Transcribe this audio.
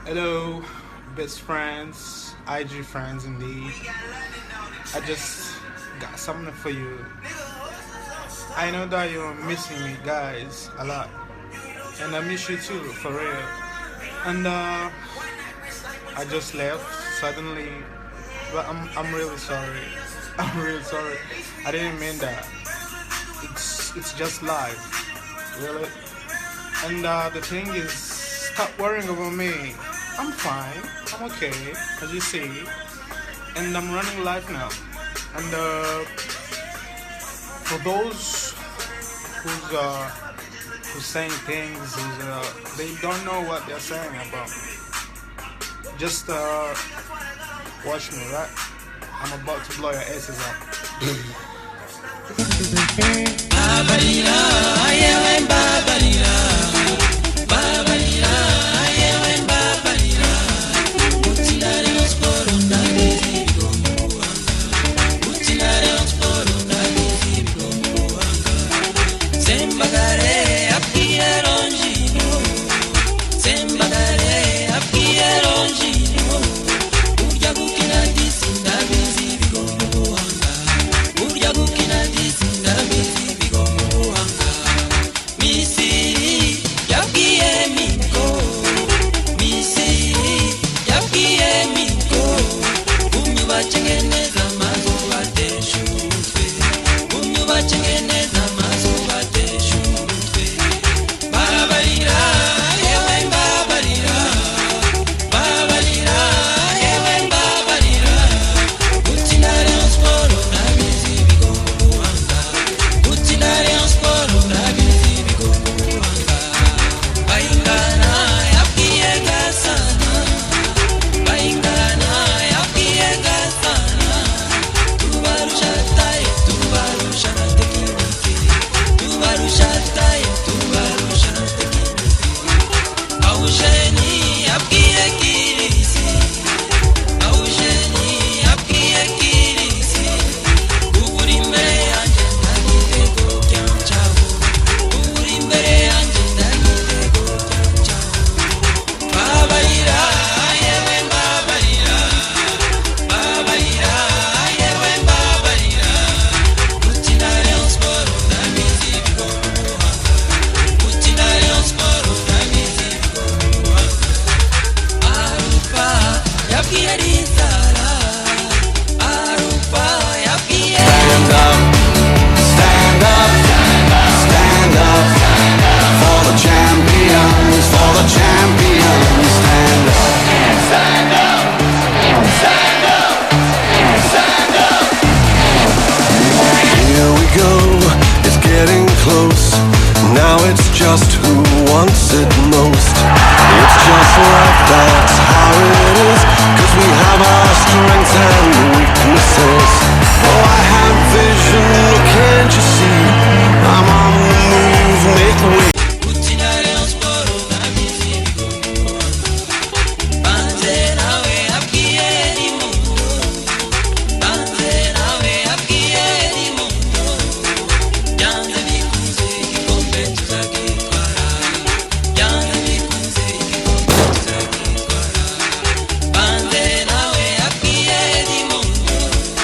Hello, best friends, IG friends indeed. I just got something for you. I know that you're missing me, guys, a lot. And I miss you too, for real. And I just left suddenly, but I'm really sorry. I'm really sorry. I didn't mean that. It's just life, really. And the thing is, stop worrying about me. I'm fine. I'm okay, as you see. And I'm running life now. And for those who's saying things, they don't know what they're saying about me. Just watch me, right? I'm about to blow your asses up. Just who wants it most. It's just life, that's how it is. 'Cause we have our strengths and weaknesses. Oh,